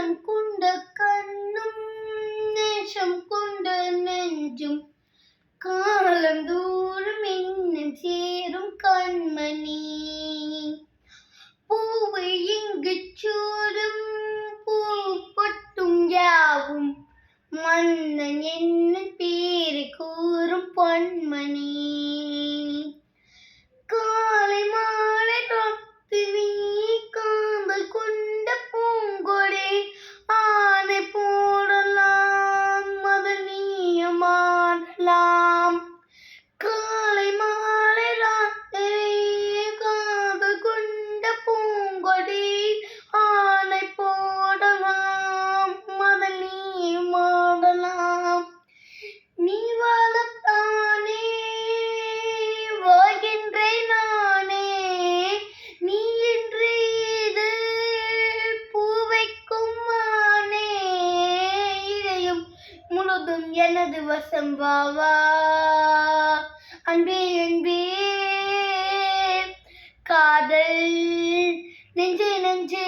Common கொண்ட கண்ணும் நேசம் கொண்ட நெஞ்சும் காலந்தோறும் இன்னும் சேரும் கண்மணி. பூவை இங்கு சூடும் பூப்பட்டும் யாவும் மன்னன் என்ன பேரை கூறும் பொன்மணி. காலை மாலை தொட்டு நீ காதல் கொண்ட பூங்கொடி ஆனை போடலாம் அதில் நீயமாடலாம். காலை மாலை ராத்திரி காதல் கொண்ட பூங்கொடி ஆனை போடலாம் அதில் நீயமாடலாம். நீ வாழத்தானே வாழ்கின்றேன் நானே, நீ இன்று இது பூவைக்கும் மானே. இதயம் முழுதும் எனது வசம் வாவா அன்பே அன்பே. காதல் நெஞ்சே நெஞ்சே